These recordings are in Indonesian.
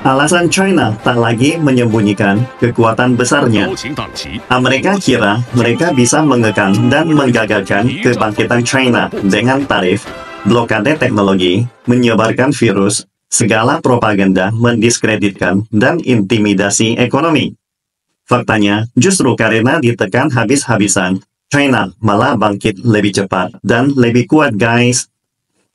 Alasan China tak lagi menyembunyikan kekuatan besarnya. Amerika kira mereka bisa mengekang dan menggagalkan kebangkitan China dengan tarif, blokade teknologi, menyebarkan virus, segala propaganda mendiskreditkan, dan intimidasi ekonomi. Faktanya, justru karena ditekan habis-habisan, China malah bangkit lebih cepat dan lebih kuat, guys.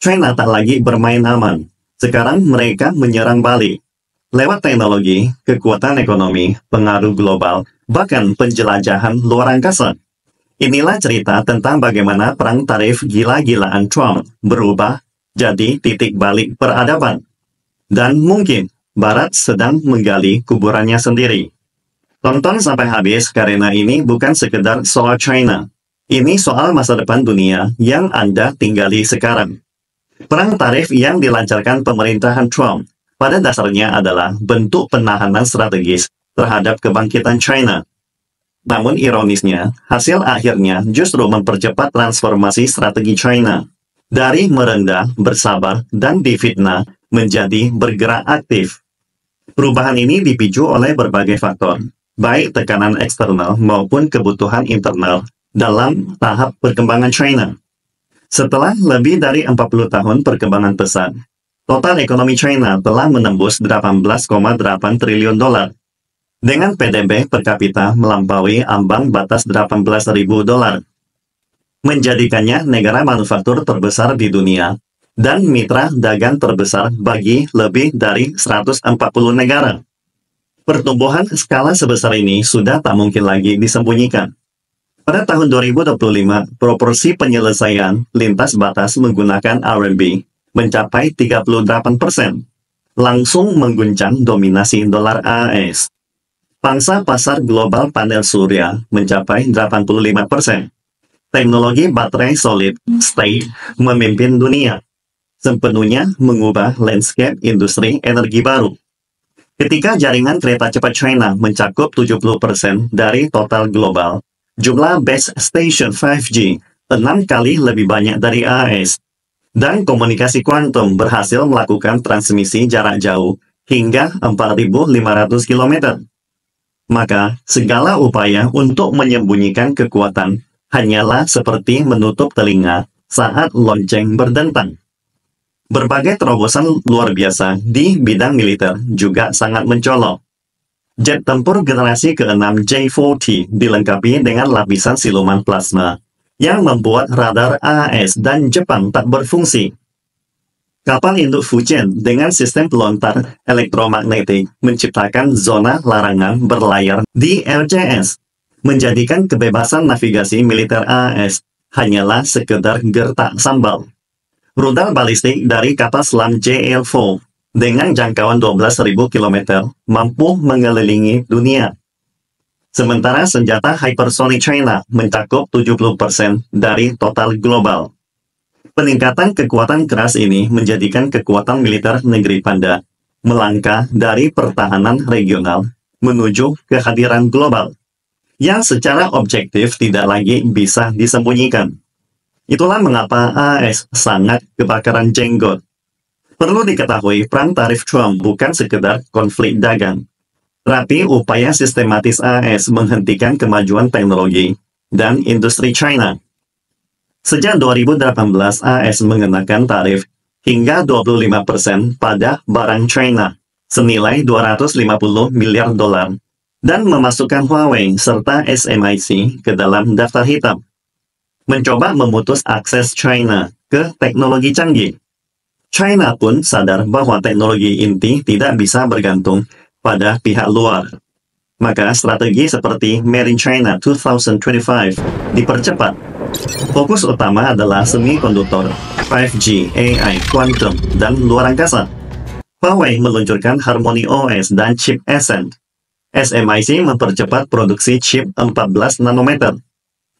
China tak lagi bermain aman. Sekarang mereka menyerang balik. Lewat teknologi, kekuatan ekonomi, pengaruh global, bahkan penjelajahan luar angkasa. Inilah cerita tentang bagaimana perang tarif gila-gilaan Trump berubah jadi titik balik peradaban. Dan mungkin Barat sedang menggali kuburannya sendiri. Tonton sampai habis karena ini bukan sekedar soal China. Ini soal masa depan dunia yang Anda tinggali sekarang. Perang tarif yang dilancarkan pemerintahan Trump pada dasarnya adalah bentuk penahanan strategis terhadap kebangkitan China. Namun ironisnya, hasil akhirnya justru mempercepat transformasi strategi China. Dari merendah, bersabar, dan difitnah menjadi bergerak aktif. Perubahan ini dipicu oleh berbagai faktor, baik tekanan eksternal maupun kebutuhan internal dalam tahap perkembangan China. Setelah lebih dari 40 tahun perkembangan pesat, total ekonomi China telah menembus 18,8 triliun dolar. Dengan PDB per kapita melampaui ambang batas 18.000 dolar. Menjadikannya negara manufaktur terbesar di dunia dan mitra dagang terbesar bagi lebih dari 140 negara. Pertumbuhan skala sebesar ini sudah tak mungkin lagi disembunyikan. Pada tahun 2025, proporsi penyelesaian lintas batas menggunakan RMB mencapai 38%, langsung mengguncang dominasi dolar AS. Pangsa pasar global panel surya mencapai 85%. Teknologi baterai solid state memimpin dunia, sepenuhnya mengubah landscape industri energi baru. Ketika jaringan kereta cepat China mencakup 70% dari total global, jumlah base station 5G 6 kali lebih banyak dari AS. Dan komunikasi kuantum berhasil melakukan transmisi jarak jauh hingga 4.500 km. Maka, segala upaya untuk menyembunyikan kekuatan hanyalah seperti menutup telinga saat lonceng berdentang. Berbagai terobosan luar biasa di bidang militer juga sangat mencolok. Jet tempur generasi ke-6 J-40 dilengkapi dengan lapisan siluman plasma yang membuat radar AS dan Jepang tak berfungsi. Kapal induk Fujian dengan sistem pelontar elektromagnetik menciptakan zona larangan berlayar di LCS, menjadikan kebebasan navigasi militer AS hanyalah sekedar gertak sambal. Rudal balistik dari kapal selam JL4 dengan jangkauan 12.000 km mampu mengelilingi dunia. Sementara senjata hypersonic China mencakup 70% dari total global. Peningkatan kekuatan keras ini menjadikan kekuatan militer negeri Panda melangkah dari pertahanan regional menuju kehadiran global yang secara objektif tidak lagi bisa disembunyikan. Itulah mengapa AS sangat kebakaran jenggot. Perlu diketahui, perang tarif Trump bukan sekedar konflik dagang, tapi upaya sistematis AS menghentikan kemajuan teknologi dan industri China. Sejak 2018, AS mengenakan tarif hingga 25% pada barang China, senilai 250 miliar dolar, dan memasukkan Huawei serta SMIC ke dalam daftar hitam. Mencoba memutus akses China ke teknologi canggih. China pun sadar bahwa teknologi inti tidak bisa bergantung pada pihak luar. Maka strategi seperti Made in China 2025 dipercepat. Fokus utama adalah semikonduktor, 5G, AI, kuantum, dan luar angkasa. Huawei meluncurkan Harmony OS dan chip Ascend. SMIC mempercepat produksi chip 14 nanometer.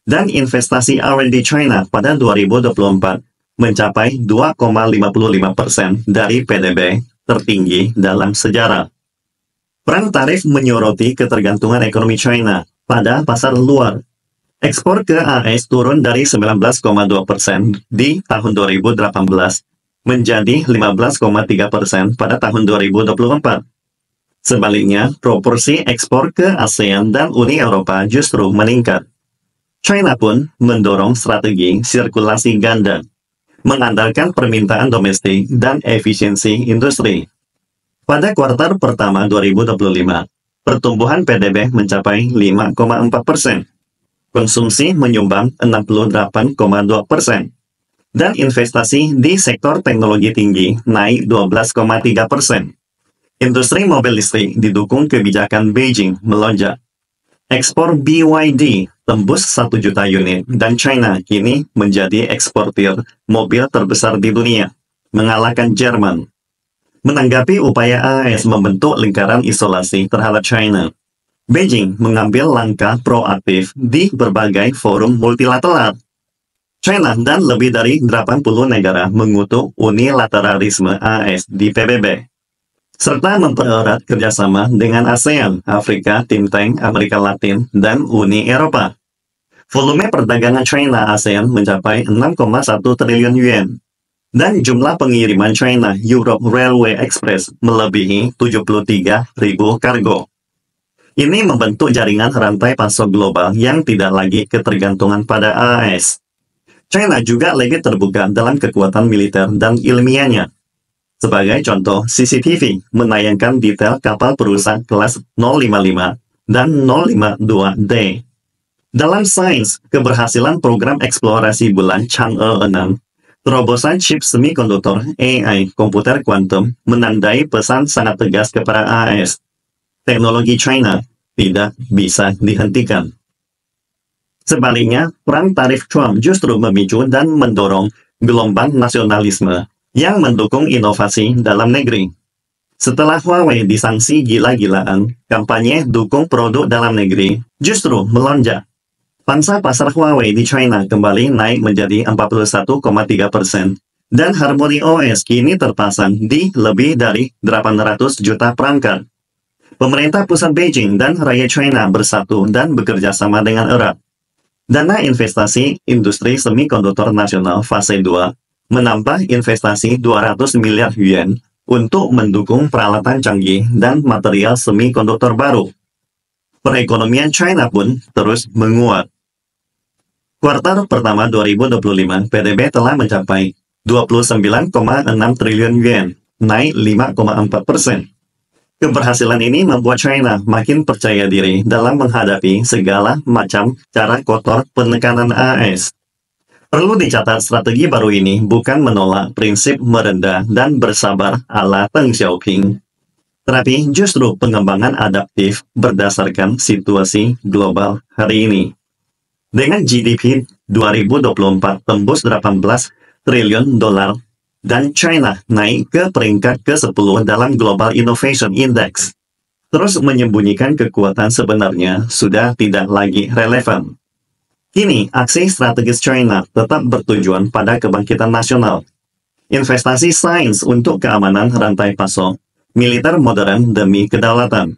Dan investasi R&D China pada 2024 mencapai 2,55% dari PDB, tertinggi dalam sejarah. Perang tarif menyoroti ketergantungan ekonomi China pada pasar luar. Ekspor ke AS turun dari 19,2% di tahun 2018 menjadi 15,3% pada tahun 2024. Sebaliknya, proporsi ekspor ke ASEAN dan Uni Eropa justru meningkat. China pun mendorong strategi sirkulasi ganda, mengandalkan permintaan domestik dan efisiensi industri. Pada kuartal pertama 2025, pertumbuhan PDB mencapai 5,4%. Konsumsi menyumbang 68,2%. Dan investasi di sektor teknologi tinggi naik 12,3%. Industri mobil listrik didukung kebijakan Beijing melonjak. Ekspor BYD tembus 1 juta unit dan China kini menjadi eksportir mobil terbesar di dunia, mengalahkan Jerman. Menanggapi upaya AS membentuk lingkaran isolasi terhadap China, Beijing mengambil langkah proaktif di berbagai forum multilateral. China dan lebih dari 80 negara mengutuk unilateralisme AS di PBB, serta mempererat kerjasama dengan ASEAN, Afrika, Tim Tank, Amerika Latin, dan Uni Eropa. Volume perdagangan China-ASEAN mencapai 6,1 triliun yuan, dan jumlah pengiriman China Europe Railway Express melebihi 73.000 kargo. Ini membentuk jaringan rantai pasok global yang tidak lagi ketergantungan pada AS. China juga lebih terbuka dalam kekuatan militer dan ilmiahnya. Sebagai contoh, CCTV menayangkan detail kapal perusak kelas 055 dan 052D. Dalam sains, keberhasilan program eksplorasi bulan Chang'e 6, terobosan chip semikonduktor AI komputer kuantum menandai pesan sangat tegas kepada AS. Teknologi China tidak bisa dihentikan. Sebaliknya, perang tarif Trump justru memicu dan mendorong gelombang nasionalisme yang mendukung inovasi dalam negeri. Setelah Huawei disanksi gila-gilaan, kampanye dukung produk dalam negeri justru melonjak. Pangsa pasar Huawei di China kembali naik menjadi 41,3%, dan Harmony OS kini terpasang di lebih dari 800 juta perangkat. Pemerintah pusat Beijing dan rakyat China bersatu dan bekerja sama dengan erat. Dana investasi industri semikonduktor nasional fase 2 menambah investasi 200 miliar yuan untuk mendukung peralatan canggih dan material semikonduktor baru. Perekonomian China pun terus menguat. Kuartal pertama 2025, PDB telah mencapai 29,6 triliun yuan, naik 5,4%. Keberhasilan ini membuat China makin percaya diri dalam menghadapi segala macam cara kotor penekanan AS. Perlu dicatat, strategi baru ini bukan menolak prinsip merendah dan bersabar ala Deng Xiaoping, tetapi justru pengembangan adaptif berdasarkan situasi global hari ini. Dengan GDP 2024 tembus 18 triliun dolar, dan China naik ke peringkat ke-10 dalam Global Innovation Index, terus menyembunyikan kekuatan sebenarnya sudah tidak lagi relevan. Kini, aksi strategis China tetap bertujuan pada kebangkitan nasional, investasi sains untuk keamanan rantai pasok, militer modern demi kedaulatan.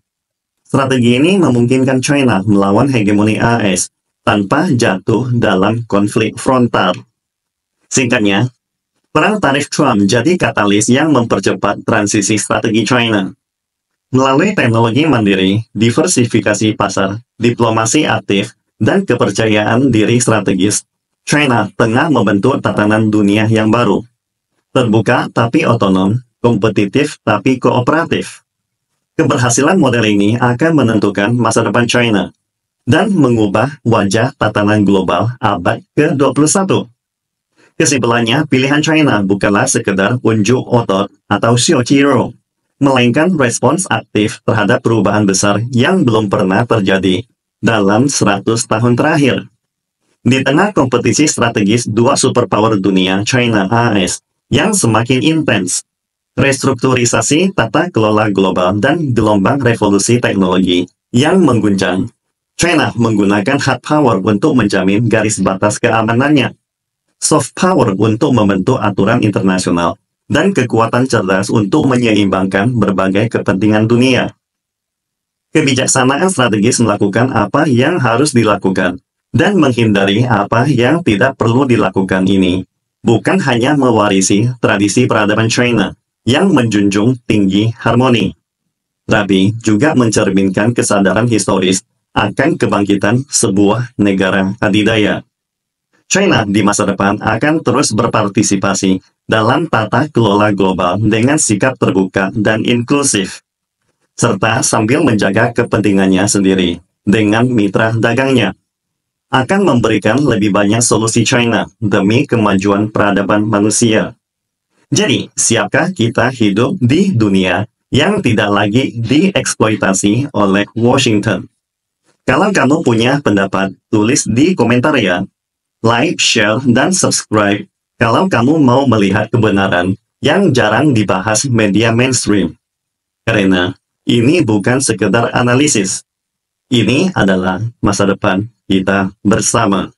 Strategi ini memungkinkan China melawan hegemoni AS tanpa jatuh dalam konflik frontal. Singkatnya, perang tarif Trump jadi katalis yang mempercepat transisi strategi China. Melalui teknologi mandiri, diversifikasi pasar, diplomasi aktif, dan kepercayaan diri strategis, China tengah membentuk tatanan dunia yang baru. Terbuka tapi otonom, kompetitif tapi kooperatif. Keberhasilan model ini akan menentukan masa depan China dan mengubah wajah tatanan global abad ke-21. Kesimpulannya, pilihan China bukanlah sekedar unjuk otot atau xiao-qiro, melainkan respons aktif terhadap perubahan besar yang belum pernah terjadi dalam 100 tahun terakhir. Di tengah kompetisi strategis dua superpower dunia, China AS, yang semakin intens, restrukturisasi tata kelola global dan gelombang revolusi teknologi yang mengguncang, China menggunakan hard power untuk menjamin garis batas keamanannya, soft power untuk membentuk aturan internasional, dan kekuatan cerdas untuk menyeimbangkan berbagai kepentingan dunia. Kebijaksanaan strategis melakukan apa yang harus dilakukan, dan menghindari apa yang tidak perlu dilakukan ini, bukan hanya mewarisi tradisi peradaban China yang menjunjung tinggi harmoni, tapi juga mencerminkan kesadaran historis akan kebangkitan sebuah negara adidaya. China di masa depan akan terus berpartisipasi dalam tata kelola global dengan sikap terbuka dan inklusif, serta sambil menjaga kepentingannya sendiri dengan mitra dagangnya. Akan memberikan lebih banyak solusi China demi kemajuan peradaban manusia. Jadi, siapkah kita hidup di dunia yang tidak lagi dieksploitasi oleh Washington? Kalau kamu punya pendapat, tulis di komentar ya. Like, share, dan subscribe kalau kamu mau melihat kebenaran yang jarang dibahas media mainstream. Karena ini bukan sekedar analisis. Ini adalah masa depan kita bersama.